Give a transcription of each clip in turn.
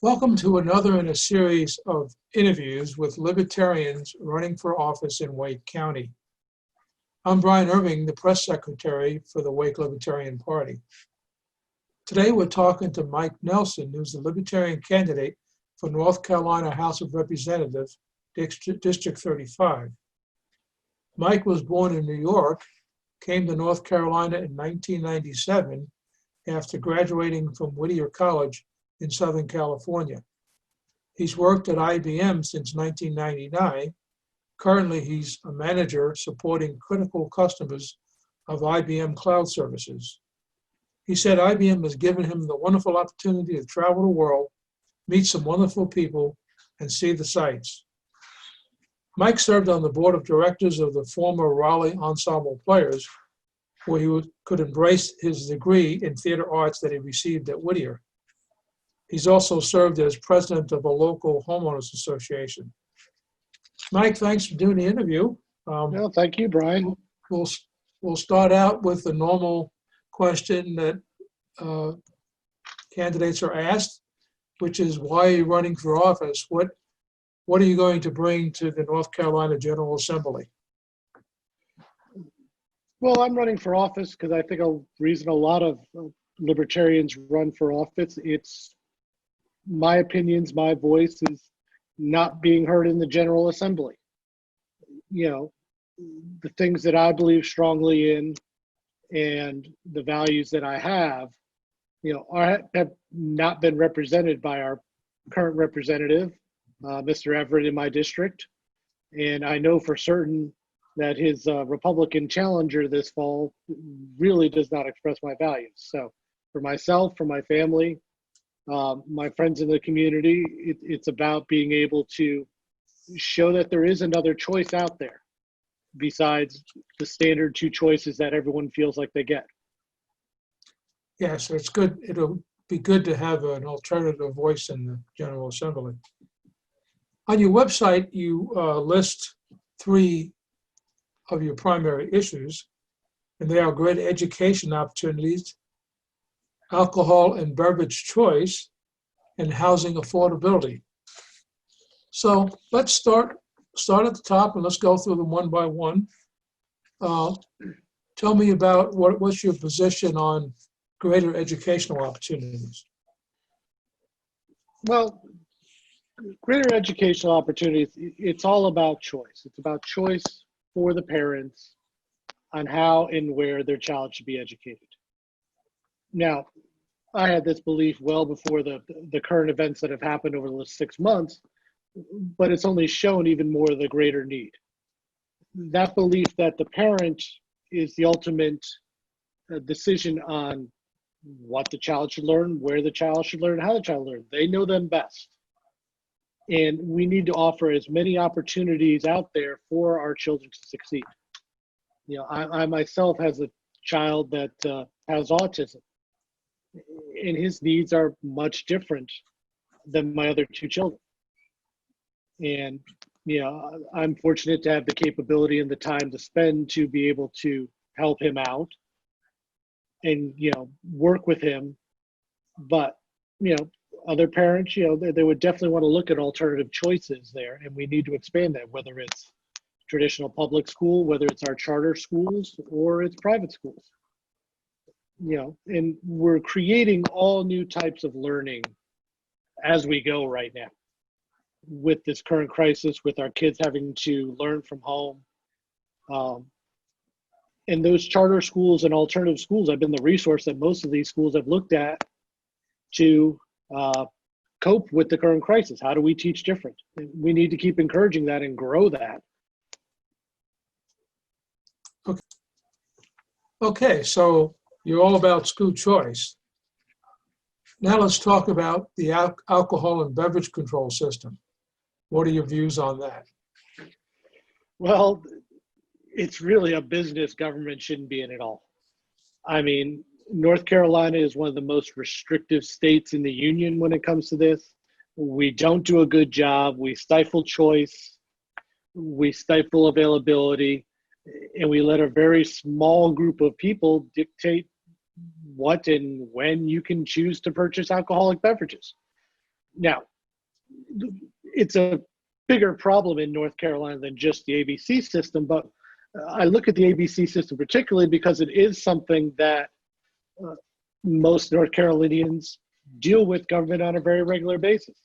Welcome to another in a series of interviews with libertarians running for office in Wake County. I'm Brian Irving, the press secretary for the Wake Libertarian Party. Today we're talking to Mike Nelson, who's the Libertarian candidate for North Carolina House of Representatives, District 35. Mike was born in New York, came to North Carolina in 1997 after graduating from Whittier College in Southern California. He's worked at IBM since 1999. Currently, he's a manager supporting critical customers of IBM cloud services. He said IBM has given him the wonderful opportunity to travel the world, meet some wonderful people, and see the sights. Mike served on the board of directors of the former Raleigh Ensemble Players, where he could embrace his degree in theater arts that he received at Whittier. He's also served as president of a local homeowners association. Mike, thanks for doing the interview. No, thank you, Brian. We'll start out with the normal question that candidates are asked, which is, why are you running for office? What are you going to bring to the North Carolina General Assembly? Well, I'm running for office because I think a reason a lot of libertarians run for office, it's my opinions, my voice is not being heard in the General Assembly. You know, the things that I believe strongly in and the values that I have, have not been represented by our current representative, Mr. Everett in my district. And I know for certain that his Republican challenger this fall really does not express my values. So for myself, for my family, my friends in the community, it's about being able to show that there is another choice out there besides the standard two choices that everyone feels like they get. Yeah, so it's good. It'll be good to have an alternative voice in the General Assembly. On your website, you list three of your primary issues, and they are greater education opportunities, alcohol and beverage choice, and housing affordability. So let's start at the top and let's go through them one by one. Tell me about what's your position on greater educational opportunities? Well, greater educational opportunities, it's all about choice. It's about choice for the parents on how and where their child should be educated. Now, I had this belief well before the current events that have happened over the last 6 months, but it's only shown even more the greater need. That belief that the parent is the ultimate decision on what the child should learn, where the child should learn, how the child learns. They know them best. And we need to offer as many opportunities out there for our children to succeed. You know, I myself has a child that has autism, and his needs are much different than my other two children. And, I'm fortunate to have the capability and the time to spend to be able to help him out and, work with him. But, other parents, they would definitely want to look at alternative choices there, and we need to expand that, whether it's traditional public school, whether it's our charter schools, or it's private schools. And we're creating all new types of learning as we go right now with this current crisis, with our kids having to learn from home. And those charter schools and alternative schools have been the resource that most of these schools have looked at to cope with the current crisis. How do we teach different? We need to keep encouraging that and grow that. Okay, so you're all about school choice. Now let's talk about the alcohol and beverage control system. What are your views on that? Well, it's really a business government shouldn't be in at all. I mean, North Carolina is one of the most restrictive states in the union when it comes to this. We don't do a good job. We stifle choice. We stifle availability. And we let a very small group of people dictate what and when you can choose to purchase alcoholic beverages. Now, it's a bigger problem in North Carolina than just the ABC system, but I look at the ABC system particularly because it is something that most North Carolinians deal with government on a very regular basis,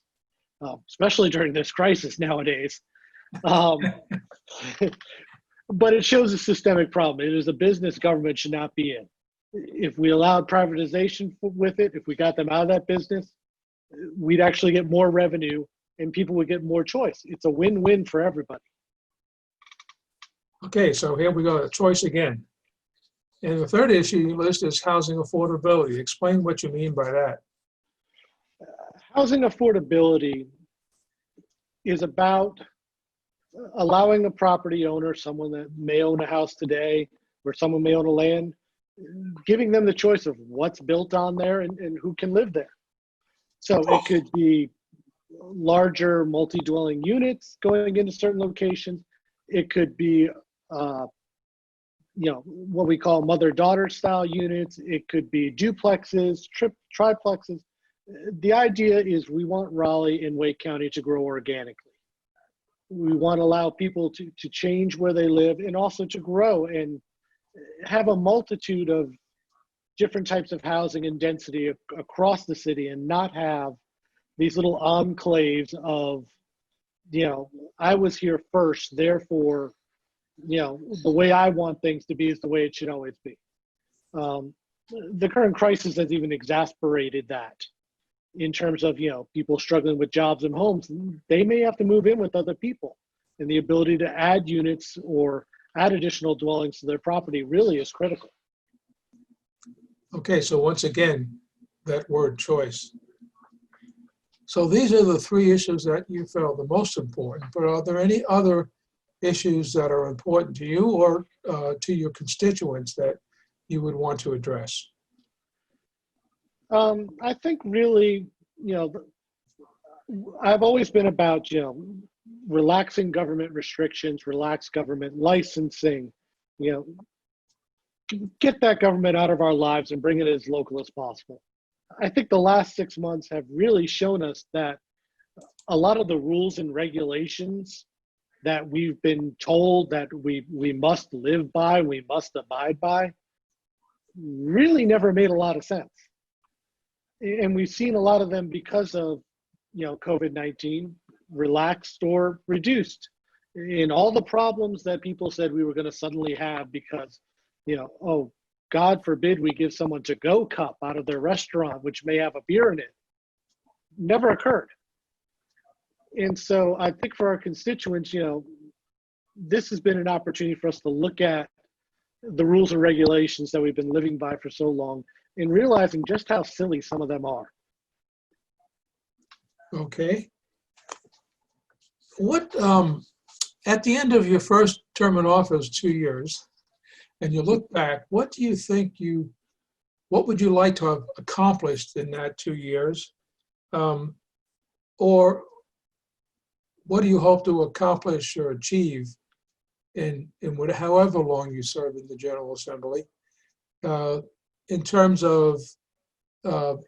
especially during this crisis nowadays. Um, but it shows a systemic problem. It is a business government should not be in. If we allowed privatization with it, if we got them out of that business, we'd actually get more revenue and people would get more choice. It's a win-win for everybody. Okay, so here we go, choice again. And the third issue you list is housing affordability. Explain what you mean by that. Housing affordability is about allowing a property owner, someone that may own a house today or someone may own a land, giving them the choice of what's built on there and who can live there. So it could be larger multi-dwelling units going into certain locations. It could be what we call mother-daughter style units. It could be duplexes, triplexes. The idea is we want Raleigh and Wake County to grow organically. We want to allow people to change where they live and also to grow and have a multitude of different types of housing and density across the city and not have these little enclaves of, I was here first, therefore, the way I want things to be is the way it should always be. The current crisis has even exacerbated that in terms of, people struggling with jobs and homes. They may have to move in with other people, and the ability to add units or add additional dwellings to their property really is critical. Okay, so once again, that word choice. So these are the three issues that you felt the most important, but are there any other issues that are important to you or to your constituents that you would want to address? I think really, I've always been about, relaxing government restrictions, relax government licensing, get that government out of our lives and bring it as local as possible. I think the last 6 months have really shown us that a lot of the rules and regulations that we've been told that we must live by, we must abide by, really never made a lot of sense. And we've seen a lot of them because of, COVID-19, relaxed or reduced in all the problems that people said we were going to suddenly have because, oh, God forbid we give someone to-go cup out of their restaurant, which may have a beer in it. Never occurred. And so I think for our constituents, this has been an opportunity for us to look at the rules and regulations that we've been living by for so long and realizing just how silly some of them are. Okay. What, at the end of your first term in office, 2 years, and you look back, what do you think what would you like to have accomplished in that 2 years? Or what do you hope to accomplish or achieve in however long you serve in the General Assembly, in terms of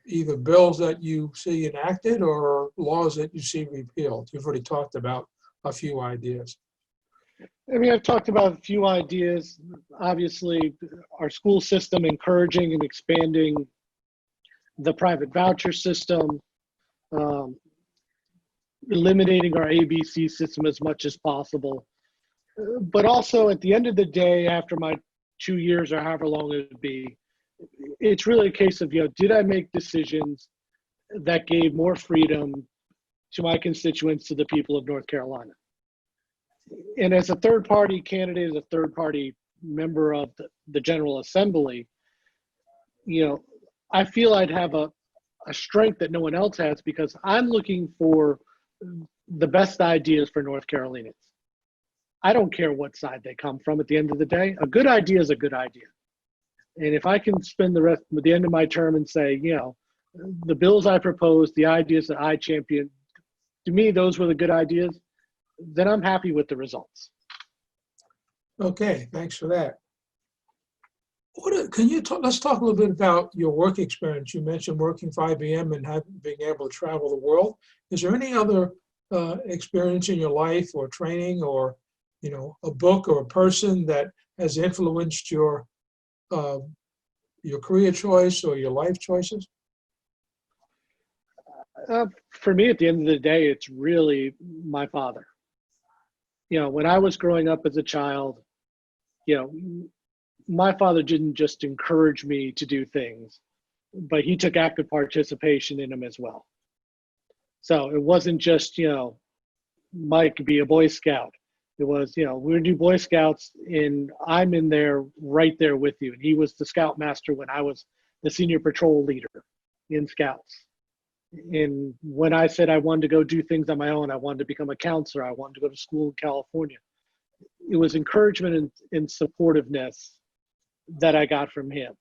either bills that you see enacted or laws that you see repealed? You've already talked about a few ideas. I've talked about a few ideas. Obviously, our school system encouraging and expanding the private voucher system, eliminating our ABC system as much as possible. But also at the end of the day, after my 2 years or however long it would be, it's really a case of, did I make decisions that gave more freedom to my constituents, to the people of North Carolina? And as a third-party candidate, as a third-party member of the General Assembly, I feel I'd have a strength that no one else has because I'm looking for the best ideas for North Carolinians. I don't care what side they come from at the end of the day. A good idea is a good idea. And if I can spend the end of my term and say, the bills I proposed, the ideas that I championed, to me, those were the good ideas, then I'm happy with the results. Okay, thanks for that. Can you talk, let's talk a little bit about your work experience. You mentioned working for IBM and being able to travel the world. Is there any other experience in your life or training or, a book or a person that has influenced your career choice or your life choices? For me, at the end of the day, it's really my father. When I was growing up as a child, you know, my father didn't just encourage me to do things, but he took active participation in them as well. So it wasn't just, Mike, be a Boy Scout. It was, we're gonna do Boy Scouts and I'm in there right there with you. And he was the scoutmaster when I was the senior patrol leader in Scouts. And when I said I wanted to go do things on my own, I wanted to become a counselor, I wanted to go to school in California, it was encouragement and supportiveness that I got from him.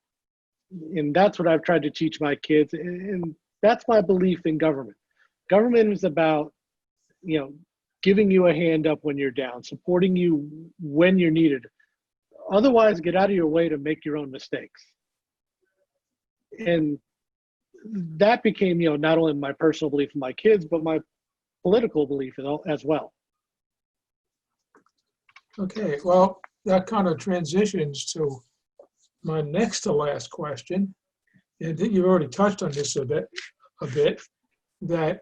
And that's what I've tried to teach my kids. And that's my belief in government. Government is about, giving you a hand up when you're down, supporting you when you're needed. Otherwise, get out of your way to make your own mistakes. And that became, not only my personal belief in my kids, but my political belief as well. Okay, well, that kind of transitions to my next to last question. And you've already touched on this a bit, that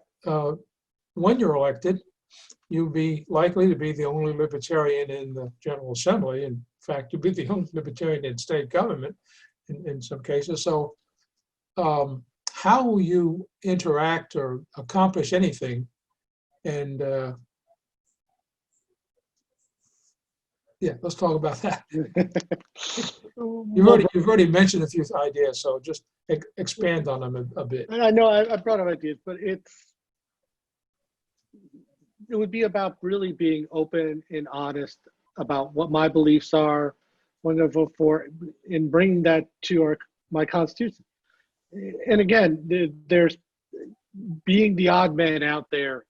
when you're elected, you'll be likely to be the only libertarian in the General Assembly. In fact, you'll be the only libertarian in state government in some cases. So how will you interact or accomplish anything? And let's talk about that. You've already mentioned a few ideas, so just expand on them a bit. I know I brought up ideas, but it would be about really being open and honest about what my beliefs are, what I'm going to vote for, and bringing that to my Constitution. And again, there's being the odd man out there.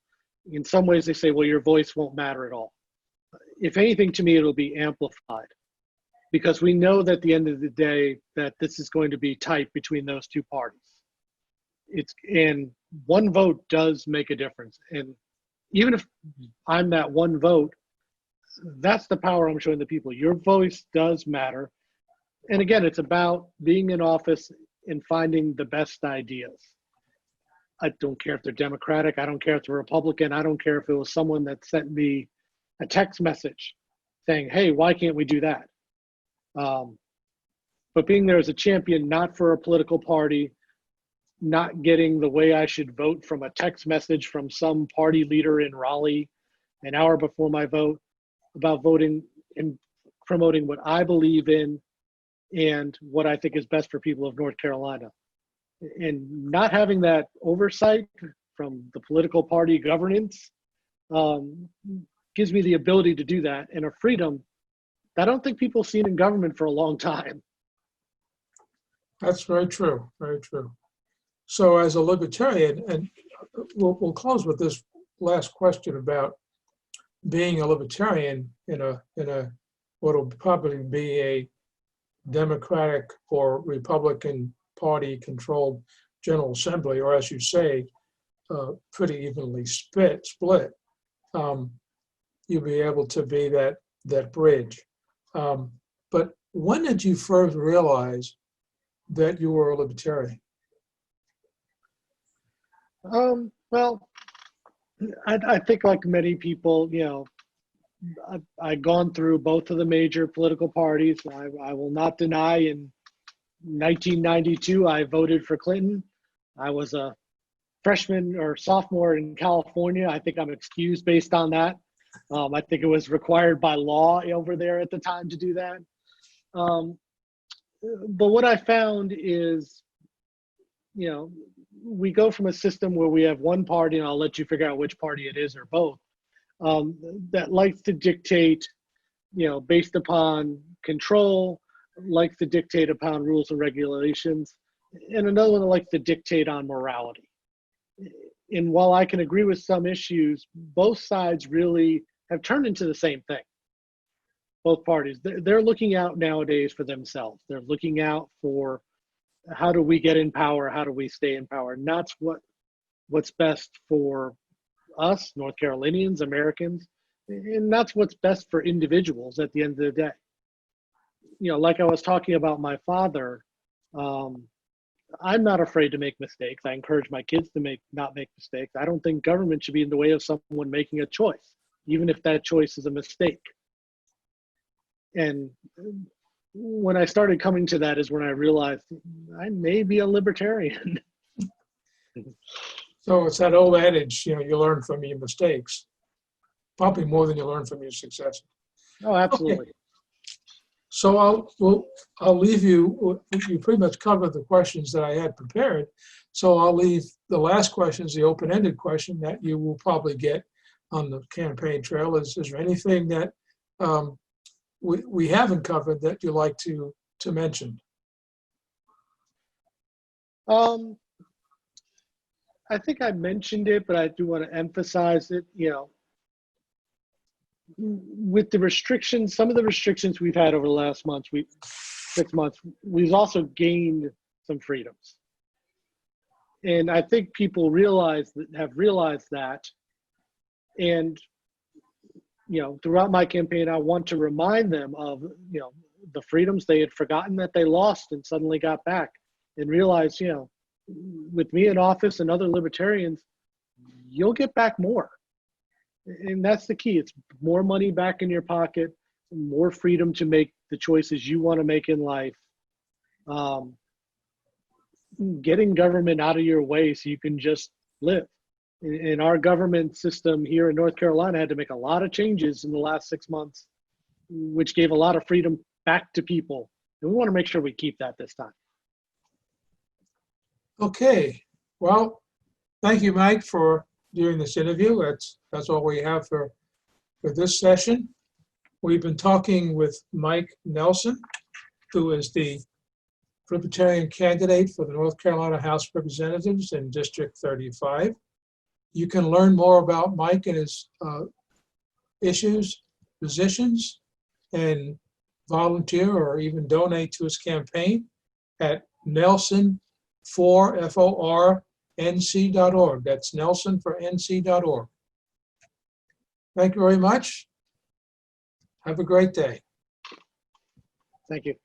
In some ways, they say, well, your voice won't matter at all. If anything, to me, it'll be amplified, because we know that at the end of the day that this is going to be tight between those two parties. And one vote does make a difference. And even if I'm that one vote, that's the power I'm showing the people. Your voice does matter. And again, it's about being in office and finding the best ideas. I don't care if they're Democratic. I don't care if they're Republican. I don't care if it was someone that sent me a text message saying, hey, why can't we do that? But being there as a champion, not for a political party, not getting the way I should vote from a text message from some party leader in Raleigh an hour before my vote, about voting and promoting what I believe in and what I think is best for people of North Carolina. And not having that oversight from the political party governance gives me the ability to do that, and a freedom that I don't think people have seen in government for a long time. That's very true, very true. So as a libertarian, and we'll close with this last question about being a libertarian in a what will probably be a Democratic or Republican party controlled General Assembly, or as you say, pretty evenly split. You'll be able to be that bridge. But when did you first realize that you were a libertarian? Well, I think like many people, I've gone through both of the major political parties. I will not deny in 1992, I voted for Clinton. I was a freshman or sophomore in California. I think I'm excused based on that. I think it was required by law over there at the time to do that. But what I found is, we go from a system where we have one party, and I'll let you figure out which party it is or both, that likes to dictate, based upon control, likes to dictate upon rules and regulations, and another one that likes to dictate on morality. And while I can agree with some issues, both sides really have turned into the same thing. both parties. They're looking out nowadays for themselves. They're looking out for how do we get in power? How do we stay in power? And that's what's best for us, North Carolinians, Americans, and that's what's best for individuals at the end of the day. You know, like I was talking about my father, I'm not afraid to make mistakes. I encourage my kids to not make mistakes. I don't think government should be in the way of someone making a choice, even if that choice is a mistake. And when I started coming to that is when I realized I may be a libertarian. So it's that old adage, you know, you learn from your mistakes, probably more than you learn from your successes. Oh, absolutely. Okay. So I'll leave you. You pretty much covered the questions that I had prepared. So I'll leave the last questions, the open-ended question that you will probably get on the campaign trail. Is there anything that we haven't covered that you like to mention? I think I mentioned it, but I do want to emphasize it. You know, with the restrictions, some of the restrictions we've had over the last 6 months, we've also gained some freedoms. And I think people have realized that. And, you know, throughout my campaign, I want to remind them of, you know, the freedoms they had forgotten that they lost and suddenly got back, and realize, you know, with me in office and other libertarians, you'll get back more. And that's the key. It's more money back in your pocket, more freedom to make the choices you want to make in life. Getting government out of your way so you can just live. And our government system here in North Carolina had to make a lot of changes in the last 6 months, which gave a lot of freedom back to people. And we want to make sure we keep that this time. Okay. Well, thank you, Mike, for doing this interview. That's all we have for this session. We've been talking with Mike Nelson, who is the Libertarian candidate for the North Carolina House of Representatives in District 35. You can learn more about Mike and his issues, positions, and volunteer or even donate to his campaign at nelson4nc.org. That's nelson4nc.org. Thank you very much. Have a great day. Thank you.